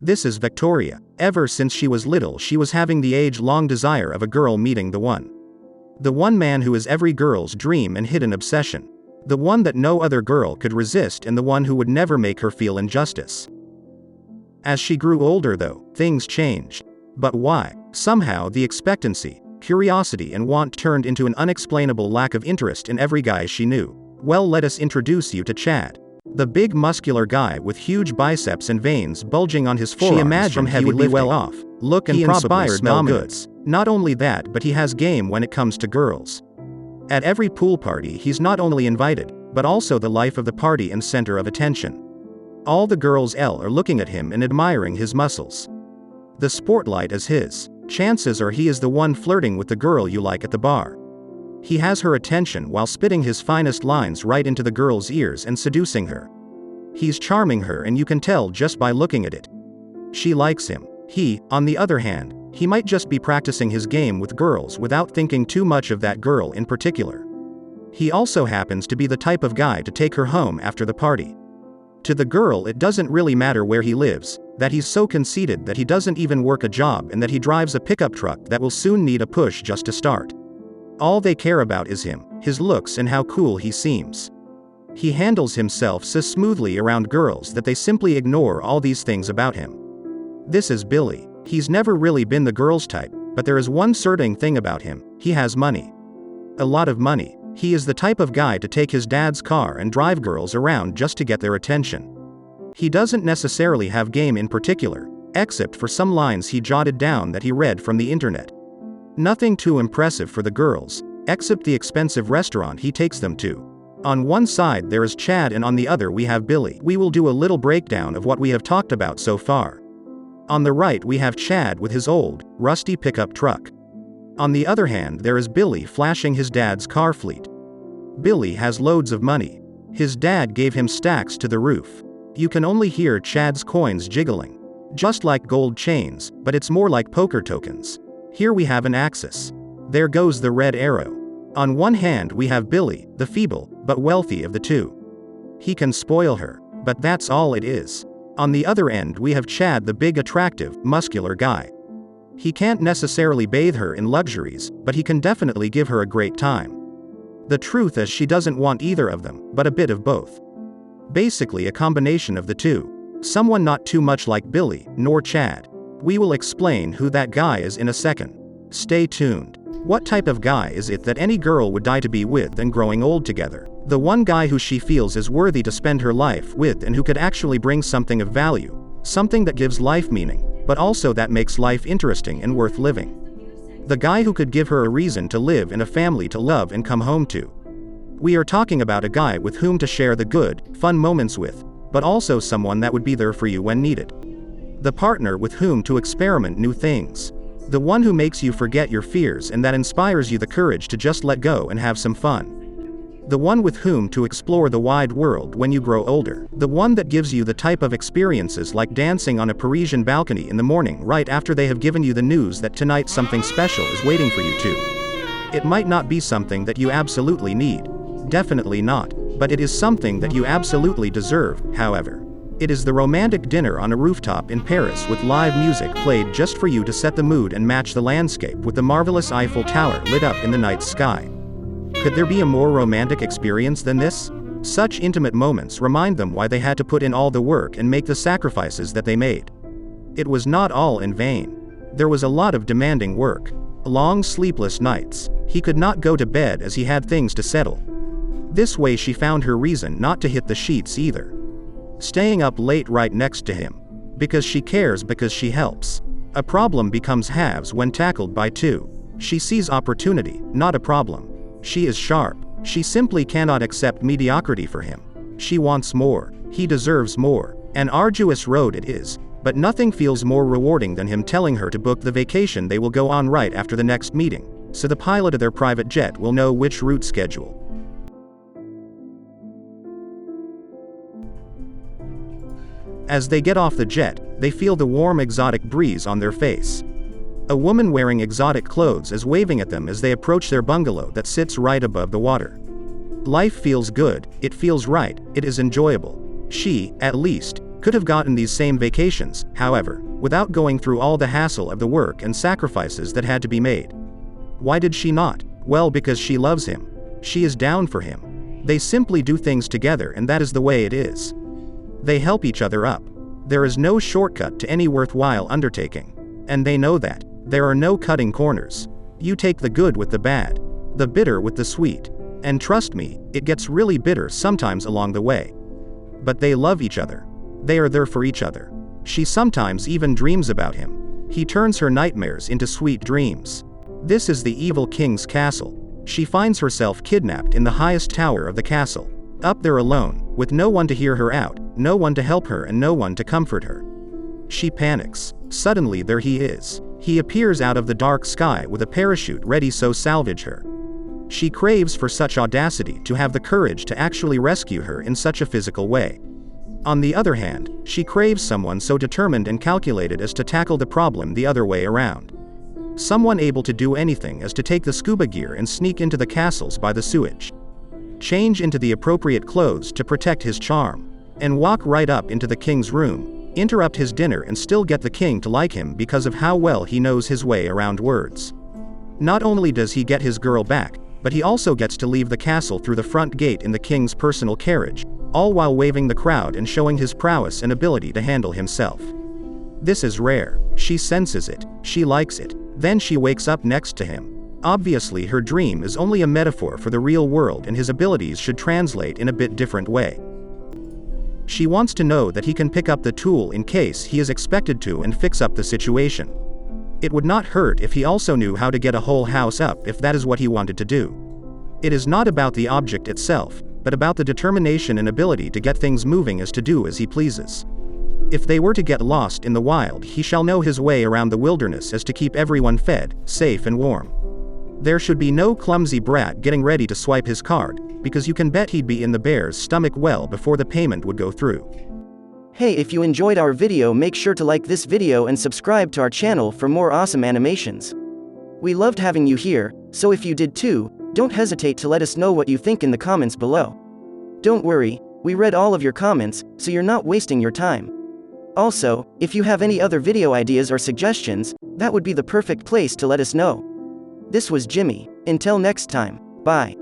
This is Victoria. Ever since she was little, she was having the age-long desire of a girl meeting the one. The one man who is every girl's dream and hidden obsession. The one that no other girl could resist, and the one who would never make her feel injustice. As she grew older though, things changed. But why? Somehow the expectancy, curiosity and want turned into an unexplainable lack of interest in every guy she knew. Well, let us introduce you to Chad. The big muscular guy with huge biceps and veins bulging on his forearms. She imagined he would be well off, look and probably smell good. Not only that, but he has game when it comes to girls. At every pool party he's not only invited, but also the life of the party and center of attention. All the girls are looking at him and admiring his muscles. The spotlight is his. Chances are he is the one flirting with the girl you like at the bar. He has her attention while spitting his finest lines right into the girl's ears and seducing her. He's charming her, and you can tell just by looking at it. She likes him. He, on the other hand, he might just be practicing his game with girls without thinking too much of that girl in particular. He also happens to be the type of guy to take her home after the party. To the girl it doesn't really matter where he lives, that he's so conceited that he doesn't even work a job, and that he drives a pickup truck that will soon need a push just to start. All they care about is him, his looks and how cool he seems. He handles himself so smoothly around girls that they simply ignore all these things about him. This is Billy. He's never really been the girl's type, but there is one certain thing about him: he has money. A lot of money. He is the type of guy to take his dad's car and drive girls around just to get their attention. He doesn't necessarily have game in particular, except for some lines he jotted down that he read from the internet. Nothing too impressive for the girls, except the expensive restaurant he takes them to. On one side there is Chad and on the other we have Billy. We will do a little breakdown of what we have talked about so far. On the right we have Chad with his old, rusty pickup truck. On the other hand there is Billy flashing his dad's car fleet. Billy has loads of money. His dad gave him stacks to the roof. You can only hear Chad's coins jiggling. Just like gold chains, but it's more like poker tokens. Here we have an axis. There goes the red arrow. On one hand we have Billy, the feeble, but wealthy of the two. He can spoil her, but that's all it is. On the other end we have Chad, the big, attractive, muscular guy. He can't necessarily bathe her in luxuries, but he can definitely give her a great time. The truth is she doesn't want either of them, but a bit of both. Basically a combination of the two. Someone not too much like Billy, nor Chad. We will explain who that guy is in a second. Stay tuned. What type of guy is it that any girl would die to be with and growing old together? The one guy who she feels is worthy to spend her life with and who could actually bring something of value. Something that gives life meaning, but also that makes life interesting and worth living. The guy who could give her a reason to live and a family to love and come home to. We are talking about a guy with whom to share the good, fun moments with, but also someone that would be there for you when needed. The partner with whom to experiment new things. The one who makes you forget your fears and that inspires you the courage to just let go and have some fun. The one with whom to explore the wide world when you grow older. The one that gives you the type of experiences like dancing on a Parisian balcony in the morning right after they have given you the news that tonight something special is waiting for you too. It might not be something that you absolutely need. Definitely not. But it is something that you absolutely deserve, however. It is the romantic dinner on a rooftop in Paris with live music played just for you to set the mood and match the landscape with the marvelous Eiffel Tower lit up in the night sky. Could there be a more romantic experience than this? Such intimate moments remind them why they had to put in all the work and make the sacrifices that they made. It was not all in vain. There was a lot of demanding work. Long sleepless nights. He could not go to bed as he had things to settle. This way she found her reason not to hit the sheets either. Staying up late right next to him. Because she cares, because she helps. A problem becomes halves when tackled by two. She sees opportunity, not a problem. She is sharp. She simply cannot accept mediocrity for him. She wants more. He deserves more. An arduous road it is, but nothing feels more rewarding than him telling her to book the vacation they will go on right after the next meeting, so the pilot of their private jet will know which route schedule. As they get off the jet, they feel the warm exotic breeze on their face. A woman wearing exotic clothes is waving at them as they approach their bungalow that sits right above the water. Life feels good, it feels right, it is enjoyable. She, at least, could have gotten these same vacations, however, without going through all the hassle of the work and sacrifices that had to be made. Why did she not? Well, because she loves him. She is down for him. They simply do things together, and that is the way it is. They help each other up. There is no shortcut to any worthwhile undertaking. And they know that. There are no cutting corners. You take the good with the bad, the bitter with the sweet. And trust me, it gets really bitter sometimes along the way. But they love each other. They are there for each other. She sometimes even dreams about him. He turns her nightmares into sweet dreams. This is the evil king's castle. She finds herself kidnapped in the highest tower of the castle. Up there alone, with no one to hear her out, no one to help her and no one to comfort her. She panics. Suddenly there he is. He appears out of the dark sky with a parachute ready to salvage her. She craves for such audacity to have the courage to actually rescue her in such a physical way. On the other hand, she craves someone so determined and calculated as to tackle the problem the other way around. Someone able to do anything as to take the scuba gear and sneak into the castles by the sewage. Change into the appropriate clothes to protect his charm. And walk right up into the king's room, interrupt his dinner and still get the king to like him because of how well he knows his way around words. Not only does he get his girl back, but he also gets to leave the castle through the front gate in the king's personal carriage, all while waving the crowd and showing his prowess and ability to handle himself. This is rare. She senses it. She likes it. Then she wakes up next to him. Obviously her dream is only a metaphor for the real world and his abilities should translate in a bit different way. She wants to know that he can pick up the tool in case he is expected to and fix up the situation. It would not hurt if he also knew how to get a whole house up if that is what he wanted to do. It is not about the object itself, but about the determination and ability to get things moving as to do as he pleases. If they were to get lost in the wild, he shall know his way around the wilderness as to keep everyone fed, safe and warm. There should be no clumsy brat getting ready to swipe his card, because you can bet he'd be in the bear's stomach well before the payment would go through. Hey, if you enjoyed our video, make sure to like this video and subscribe to our channel for more awesome animations. We loved having you here, so if you did too, don't hesitate to let us know what you think in the comments below. Don't worry, we read all of your comments, so you're not wasting your time. Also, if you have any other video ideas or suggestions, that would be the perfect place to let us know. This was Jimmy. Until next time, bye.